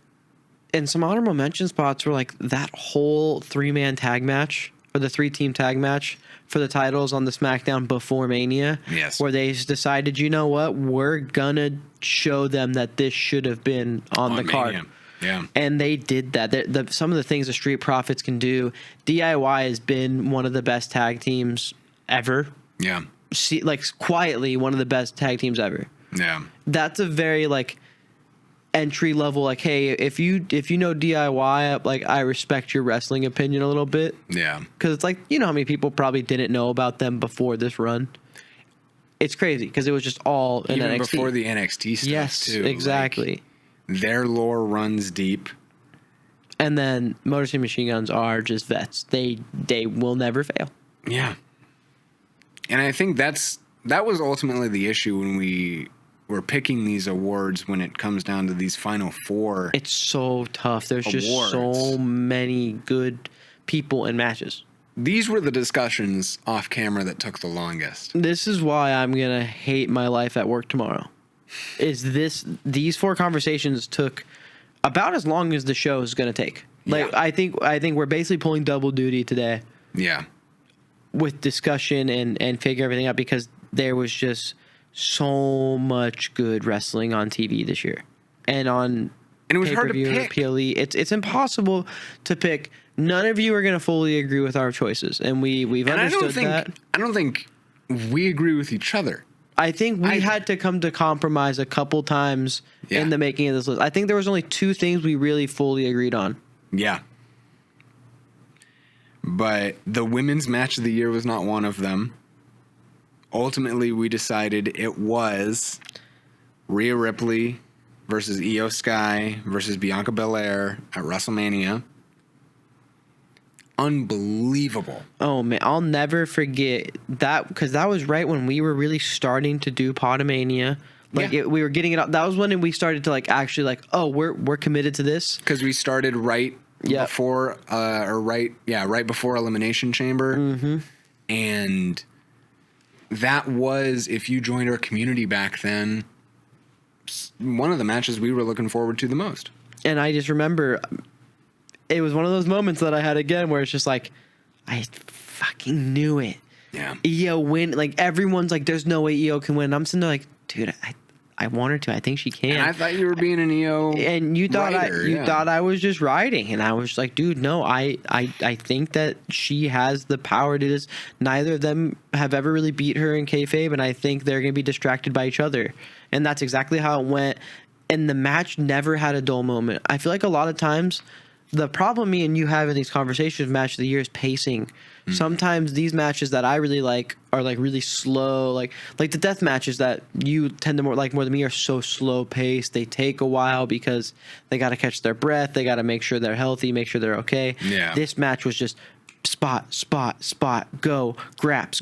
and some honorable mention spots were like that whole 3-man tag match, or the 3-team tag match for the titles on the SmackDown before Mania. Yes. Where they decided, you know what, we're gonna show them that this should have been on the card. Mania. Yeah. And they did that. Some of the things the Street Profits can do. DIY has been one of the best tag teams ever. Yeah. Quietly one of the best tag teams ever. Yeah. That's a very like entry level, like, hey, if you know DIY, like, I respect your wrestling opinion a little bit. Yeah. Because it's like, you know how many people probably didn't know about them before this run? It's crazy because it was just all in Even NXT. before the NXT stuff, yes, too. exactly. Like, their lore runs deep. And then Motor City Machine Guns are just vets. They will never fail. Yeah. And I think that was ultimately the issue when we were picking these awards, when it comes down to these final 4. It's so tough. There's awards. Just so many good people and matches. These were the discussions off camera that took the longest. This is why I'm going to hate my life at work tomorrow. These 4 conversations took about as long as the show is going to take. Like, yeah. I think we're basically pulling double duty today. Yeah. With discussion and figure everything out, because there was just so much good wrestling on TV this year and on And it was hard to pay-per-view or pick. PLE. It's impossible to pick. None of you are going to fully agree with our choices, and we've And understood that. I don't think we agree with each other. I think we had to come to compromise a couple times in the making of this list. I think there was only 2 things we really fully agreed on. Yeah. But the women's match of the year was not one of them. Ultimately, we decided it was Rhea Ripley versus Io Sky versus Bianca Belair at WrestleMania. Unbelievable. Oh man, I'll never forget that, because that was right when we were really starting to do Pod-A-Mania. Like we were getting it out. That was when we started to like actually like, oh, we're committed to this, because we started right before right before Elimination Chamber, and that was, if you joined our community back then, one of the matches we were looking forward to the most. And I just remember it was one of those moments that I had again where it's just like, I fucking knew it. Yeah. Io win. Like everyone's like, there's no way Io can win. I'm sitting there like, dude, I want her to. I think she can. And I thought you were being an Io and you thought writer, thought I was just riding, and I was like, dude, no, I think that she has the power to this. Neither of them have ever really beat her in kayfabe, and I think they're gonna be distracted by each other, and that's exactly how it went. And the match never had a dull moment. I feel like a lot of times the problem me and you have in these conversations, match of the year, is pacing. Sometimes these matches that I really like are like really slow, like the death matches that you tend to more than me are so slow paced. They take a while because they got to catch their breath, they got to make sure they're healthy, make sure they're okay. Yeah. This match was just spot, go, graps,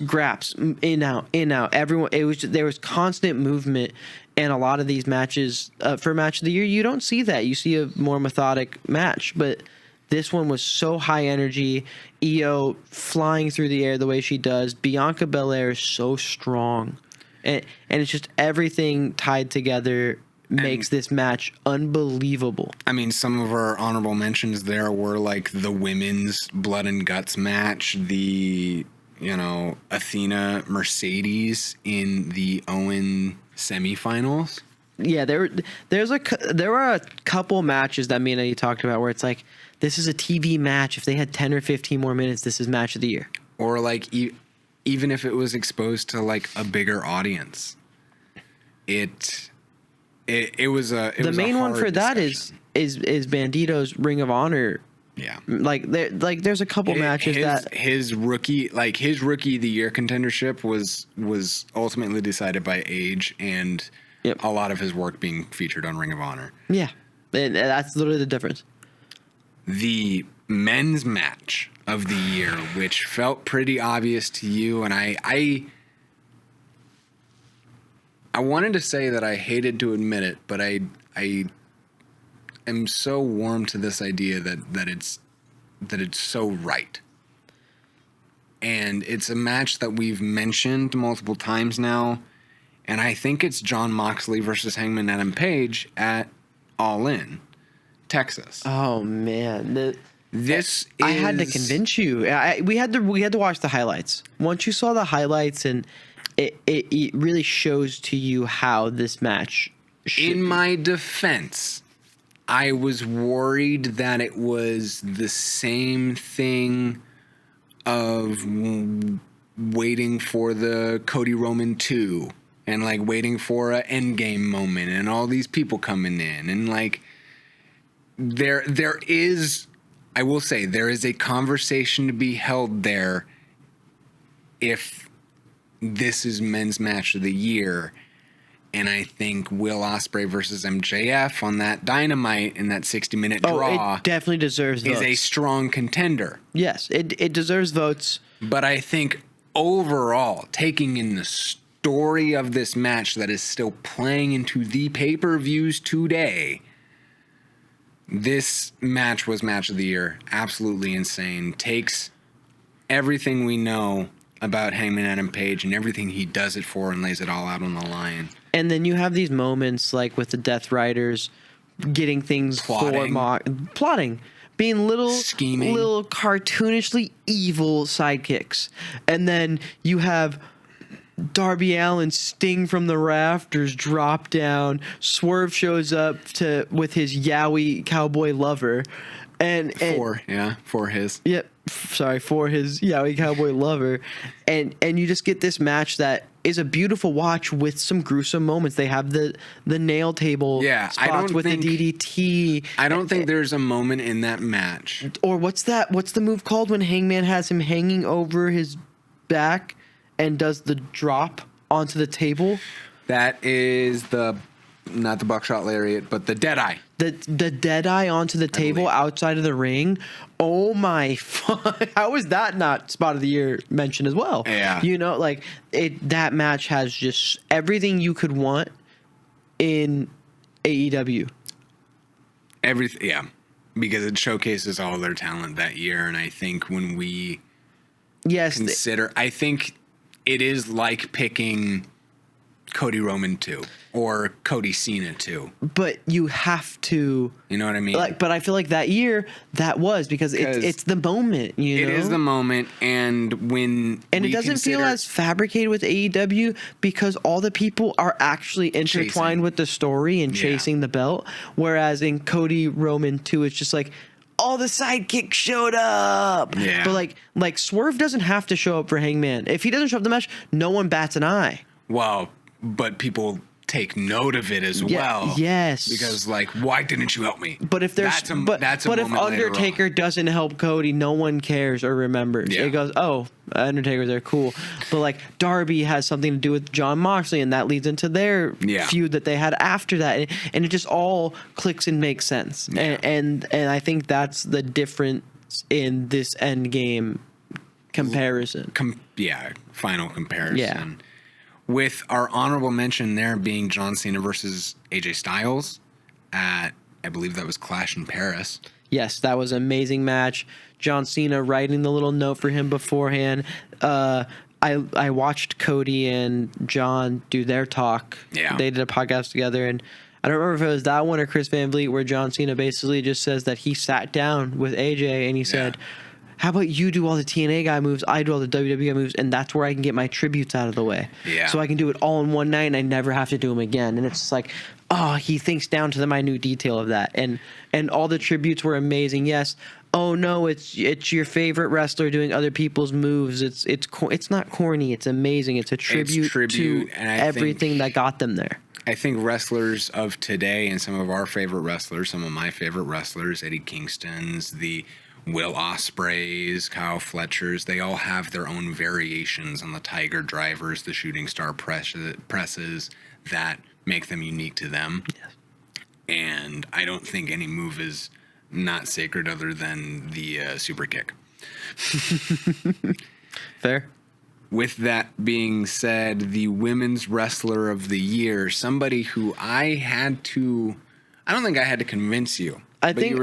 in out. Everyone, there was constant movement. And a lot of these matches, for match of the year, you don't see that. You see a more methodic match. But this one was so high energy. Io flying through the air the way she does. Bianca Belair is so strong. And it's just everything tied together makes this match unbelievable. I mean, some of our honorable mentions there were like the women's blood and guts match, the, Athena Mercedes in the Owen semifinals. Yeah, there were a couple matches that me and you talked about where it's like, this is a TV match. If they had 10 or 15 more minutes, this is match of the year. Or like even if it was exposed to like a bigger audience, it was a the main one for that is Bandido's Ring of Honor. Yeah, there's a couple matches that his rookie of the year contendership was ultimately decided by age and a lot of his work being featured on Ring of Honor. Yeah, and that's literally the difference. The men's match of the year, which felt pretty obvious to you, and I wanted to say that I hated to admit it, but I am so warm to this idea that it's so right. And it's a match that we've mentioned multiple times now, and I think it's Jon Moxley versus Hangman Adam Page at All-In, Texas. Oh man, I had to convince you. We had to watch the highlights. Once you saw the highlights, and it really shows to you how this match should be. My defense, I was worried that it was the same thing of waiting for the Cody Roman 2 and like waiting for an endgame moment and all these people coming in, and like there is, I will say, there is a conversation to be held there if this is men's match of the year. And I think Will Ospreay versus MJF on that Dynamite in that 60-minute draw, it definitely deserves votes. Is a strong contender. Yes, it deserves votes. But I think overall, taking in the story of this match that is still playing into the pay-per-views today, this match was match of the year. Absolutely insane. Takes everything we know about Hangman Adam Page and everything he does it for and lays it all out on the line. And then you have these moments like with the Death Riders getting things plotting, being scheming, little cartoonishly evil sidekicks. And then you have Darby Allin sting from the rafters, drop down. Swerve shows up with his Yowie cowboy lover, and for his. Yep, for his Yowie cowboy lover, and you just get this match that is a beautiful watch with some gruesome moments. They have the nail table spots with the DDT. I don't think there's a moment in that match. Or what's the move called when Hangman has him hanging over his back and does the drop onto the table? That is not the buckshot lariat, but the dead eye. The dead eye onto the table outside of the ring. Oh my! How is that not spot of the year mentioned as well? Yeah, that match has just everything you could want in AEW. Everything, yeah, because it showcases all their talent that year, and I think when we consider, I think it is like picking Cody Roman 2 or Cody Cena 2. But you have to... You know what I mean? But I feel like that year, that was because it's the moment, you know? It is the moment, and when And it doesn't feel as fabricated with AEW because all the people are actually intertwined with the story and chasing the belt, whereas in Cody Roman 2, it's just like... all the sidekicks showed up. Yeah. But like Swerve doesn't have to show up for Hangman. If he doesn't show up the match, no one bats an eye. Well, but people take note of it as well. Yes. Because why didn't you help me? But if there's that's a but if Undertaker doesn't help Cody, no one cares or remembers. Yeah. It goes, oh, Undertaker's there, cool. But Darby has something to do with John Moxley, and that leads into their feud that they had after that, and it just all clicks and makes sense. Yeah. And I think that's the difference in this end game comparison. Final comparison. Yeah. With our honorable mention there being John Cena versus AJ Styles at, I believe that was Clash in Paris. Yes, that was an amazing match. John Cena writing the little note for him beforehand. I watched Cody and John do their talk. Yeah. They did a podcast together, and I don't remember if it was that one or Chris Van Vliet where John Cena basically just says that he sat down with AJ and he said, how about you do all the TNA guy moves, I do all the WWE guy moves, and that's where I can get my tributes out of the way. Yeah. So I can do it all in one night and I never have to do them again. And it's just like, he thinks down to the minute detail of that. And all the tributes were amazing. Yes. Oh no, it's your favorite wrestler doing other people's moves. It's not corny. It's amazing. It's a tribute to everything that got them there. I think wrestlers of today and some of our favorite wrestlers, some of my favorite wrestlers, Eddie Kingston's, the Will Ospreays, Kyle Fletchers, they all have their own variations on the Tiger drivers, the shooting star presses that make them unique to them. Yes. And I don't think any move is not sacred other than the super kick. Fair. With that being said, the women's wrestler of the year, somebody who I don't think I had to convince you. I think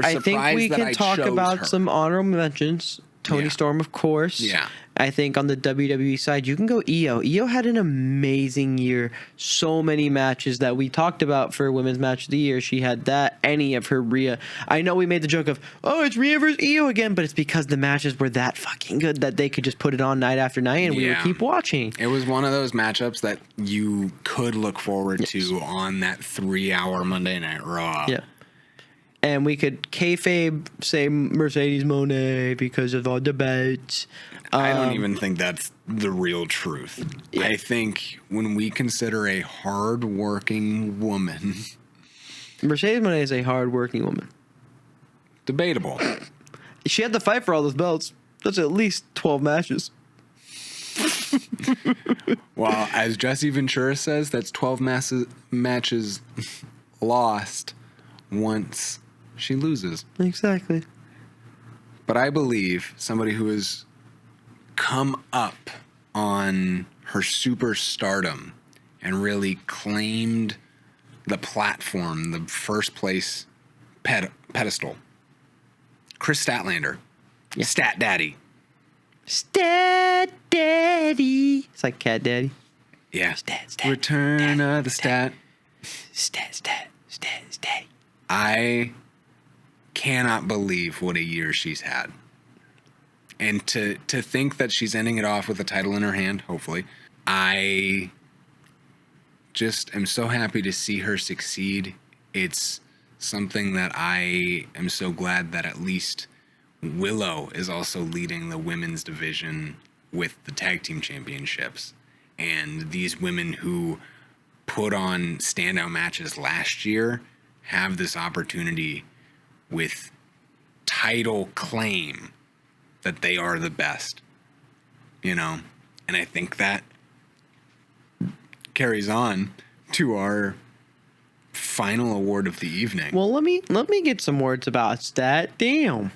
we can talk about some honorable mentions. Toni Storm, of course. Yeah. I think on the WWE side, you can go Io. Io had an amazing year. So many matches that we talked about for Women's Match of the Year. She had that, any of her Rhea. I know we made the joke of, it's Rhea versus Io again, but it's because the matches were that fucking good that they could just put it on night after night and we would keep watching. It was one of those matchups that you could look forward to on that 3-hour Monday Night Raw. Yeah. And we could kayfabe say Mercedes Moné because of all the bets. I don't even think that's the real truth. Yeah. I think when we consider a hard-working woman... Mercedes Moné is a hard-working woman. Debatable. She had to fight for all those belts. That's at least 12 matches. Well, as Jesse Ventura says, that's 12 matches lost once she loses. Exactly. But I believe somebody who has come up on her superstardom and really claimed the platform, the first place pedestal. Kris Statlander. Yeah. Stat Daddy. Stat Daddy. It's like Cat Daddy. Yeah. Stat. Return of the stat. Stat. I cannot believe what a year she's had. And to think that she's ending it off with a title in her hand, hopefully, I just am so happy to see her succeed. It's something that I am so glad that at least Willow is also leading the women's division with the tag team championships. And these women who put on standout matches last year have this opportunity with title claim that they are the best, you know? And I think that carries on to our final award of the evening. Well, let me get some words about stat. Damn.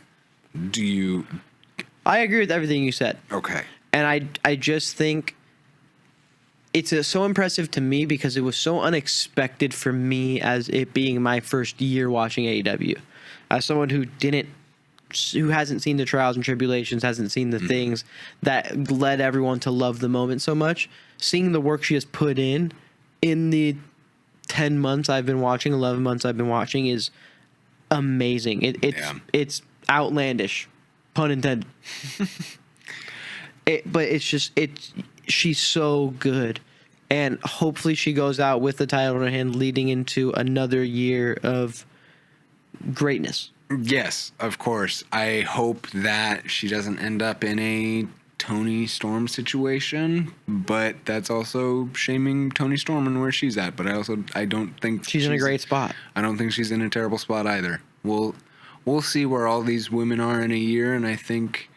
Do you? I agree with everything you said. Okay. And I just think it's so impressive to me because it was so unexpected for me as it being my first year watching AEW. As someone who hasn't seen the trials and tribulations, hasn't seen the things that led everyone to love the moment so much, seeing the work she has put in the 10 months I've been watching, 11 months I've been watching is amazing. It's outlandish, pun intended. But she's so good. And hopefully she goes out with the title in her hand leading into another year of greatness. Yes, of course. I hope that she doesn't end up in a Toni Storm situation, but that's also shaming Toni Storm and where she's at. But I don't think she's in a great spot. I don't think she's in a terrible spot either. We'll see where all these women are in a year, and I think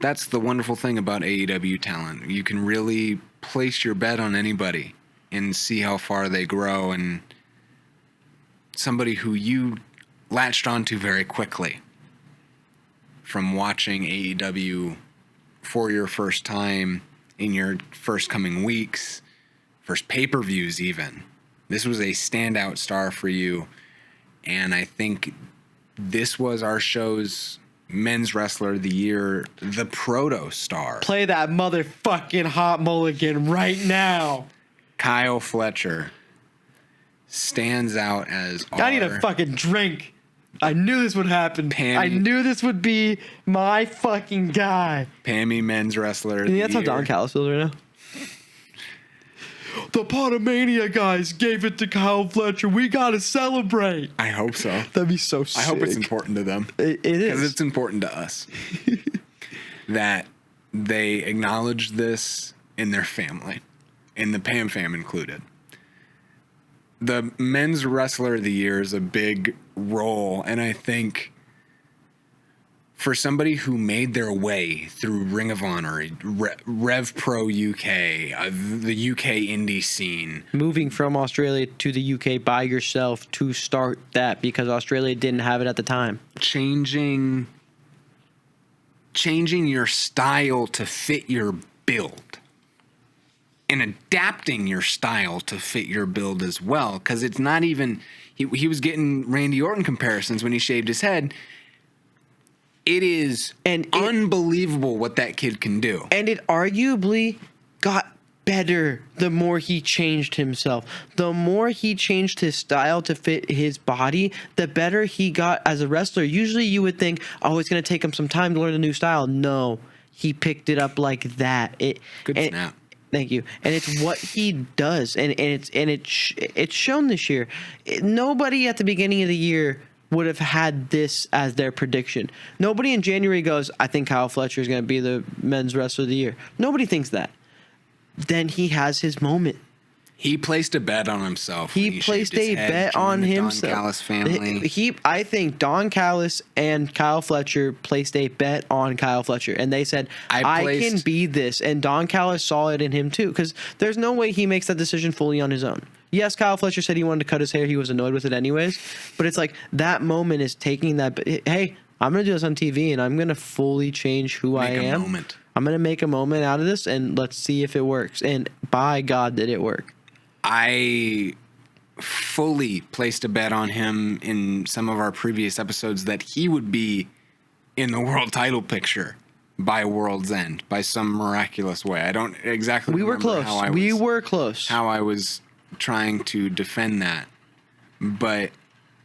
that's the wonderful thing about AEW talent. You can really place your bet on anybody and see how far they grow, and somebody who you latched onto very quickly from watching AEW for your first time in your first coming weeks, first pay-per-views even. This was a standout star for you, and I think this was our show's men's wrestler of the year, the proto star. Play that motherfucking hot mulligan right now. Kyle Fletcher stands out as I need a fucking drink. I knew this would happen. I knew this would be my fucking guy. PAM-mies men's wrestler of the year. That's how Don Callis feels right now. The Pod-A-Mania guys gave it to Kyle Fletcher. We gotta celebrate. I hope so. That'd be so sick. I hope it's important to them. It is. Because it's important to us that they acknowledge this in their family, in the PAM-fam included. The men's wrestler of the year is a big role, and I think for somebody who made their way through Ring of Honor, Rev Pro UK, the UK indie scene. Moving from Australia to the UK by yourself to start that because Australia didn't have it at the time. Changing your style to fit your build. And adapting your style to fit your build as well. Because it's not even... He was getting Randy Orton comparisons when he shaved his head. It is unbelievable what that kid can do. And it arguably got better the more he changed himself. The more he changed his style to fit his body, the better he got as a wrestler. Usually you would think, oh, it's going to take him some time to learn a new style. No, he picked it up like that. Good snap. Thank you. And it's what he does. And it's shown this year. Nobody at the beginning of the year would have had this as their prediction. Nobody in January goes, I think Kyle Fletcher is going to be the men's wrestler of the year. Nobody thinks that. Then he has his moment. He placed a bet on himself. He placed a bet on himself. Don Callis family. I think Don Callis and Kyle Fletcher placed a bet on Kyle Fletcher, and they said, I can be this. And Don Callis saw it in him too, because there's no way he makes that decision fully on his own. Yes, Kyle Fletcher said he wanted to cut his hair. He was annoyed with it anyways. But it's like that moment is taking that. Hey, I'm going to do this on TV, and I'm going to fully change who I am. Moment. I'm going to make a moment out of this, and let's see if it works. And by God, did it work. I fully placed a bet on him in some of our previous episodes that he would be in the world title picture by World's End, by some miraculous way. I don't exactly remember We were close. How I was trying to defend that. But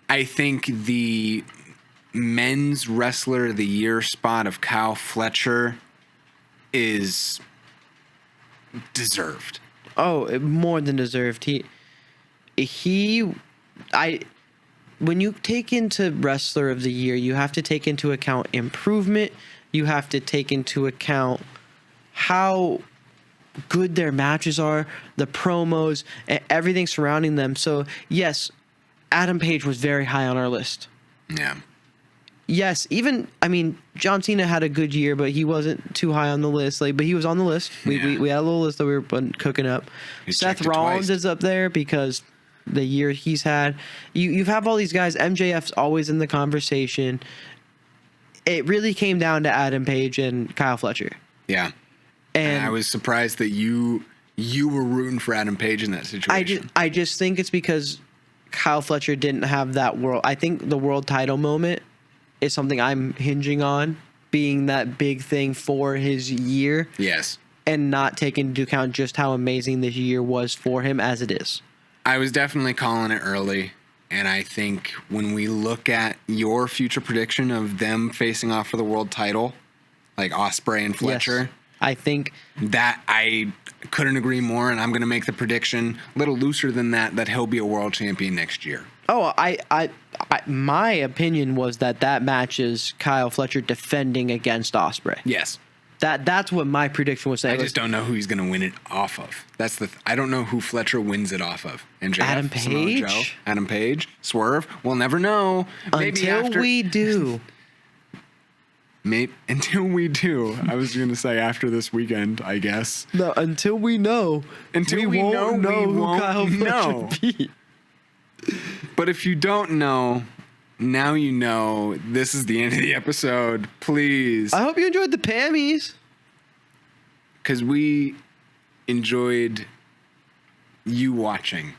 I think the men's wrestler of the year spot of Kyle Fletcher is deserved. Oh, more than deserved. When you take into wrestler of the year, you have to take into account improvement. You have to take into account how good their matches are, the promos, and everything surrounding them. So, yes, Adam Page was very high on our list. Yeah. Yes, John Cena had a good year, but he wasn't too high on the list. But he was on the list. We had a little list that we were cooking up. Seth Rollins is up there because the year he's had. You have all these guys. MJF's always in the conversation. It really came down to Adam Page and Kyle Fletcher. Yeah. And I was surprised that you were rooting for Adam Page in that situation. I just think it's because Kyle Fletcher didn't have that world. I think the world title moment is something I'm hinging on, being that big thing for his year. Yes. And not taking into account just how amazing this year was for him as it is. I was definitely calling it early. And I think when we look at your future prediction of them facing off for the world title, like Ospreay and Fletcher, yes, I think that I couldn't agree more. And I'm going to make the prediction a little looser than that he'll be a world champion next year. Oh, my opinion was that match is Kyle Fletcher defending against Ospreay. Yes. That's what my prediction was saying. I just don't know who he's going to win it off of. I don't know who Fletcher wins it off of. MJF, Adam Page? Joe, Adam Page, Swerve. We'll never know. Until we do. Until we do. I was going to say after this weekend, I guess. No, until we know. Until we won't know who Kyle Fletcher beat. But if you don't know, now you know. This is the end of the episode. Please. I hope you enjoyed the PAM-mies. Because we enjoyed you watching.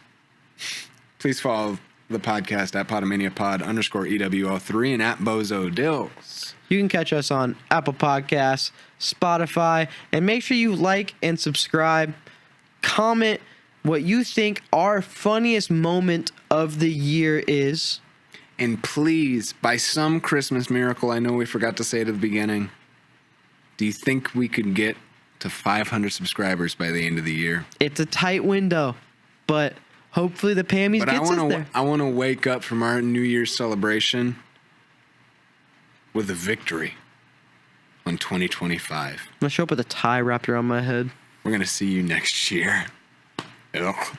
Please follow the podcast at Pod-A-Mania Pod _EWO3 and at Bozo Dills. You can catch us on Apple Podcasts, Spotify, and make sure you like and subscribe. Comment what you think our funniest moment of the year is. And please, by some Christmas miracle, I know we forgot to say it at the beginning, do you think we could get to 500 subscribers by the end of the year? It's a tight window, but hopefully the PAM-mies gets us there. I want to wake up from our New Year's celebration with a victory on 2025. I'm going to show up with a tie wrapped around my head. We're going to see you next year. Ugh.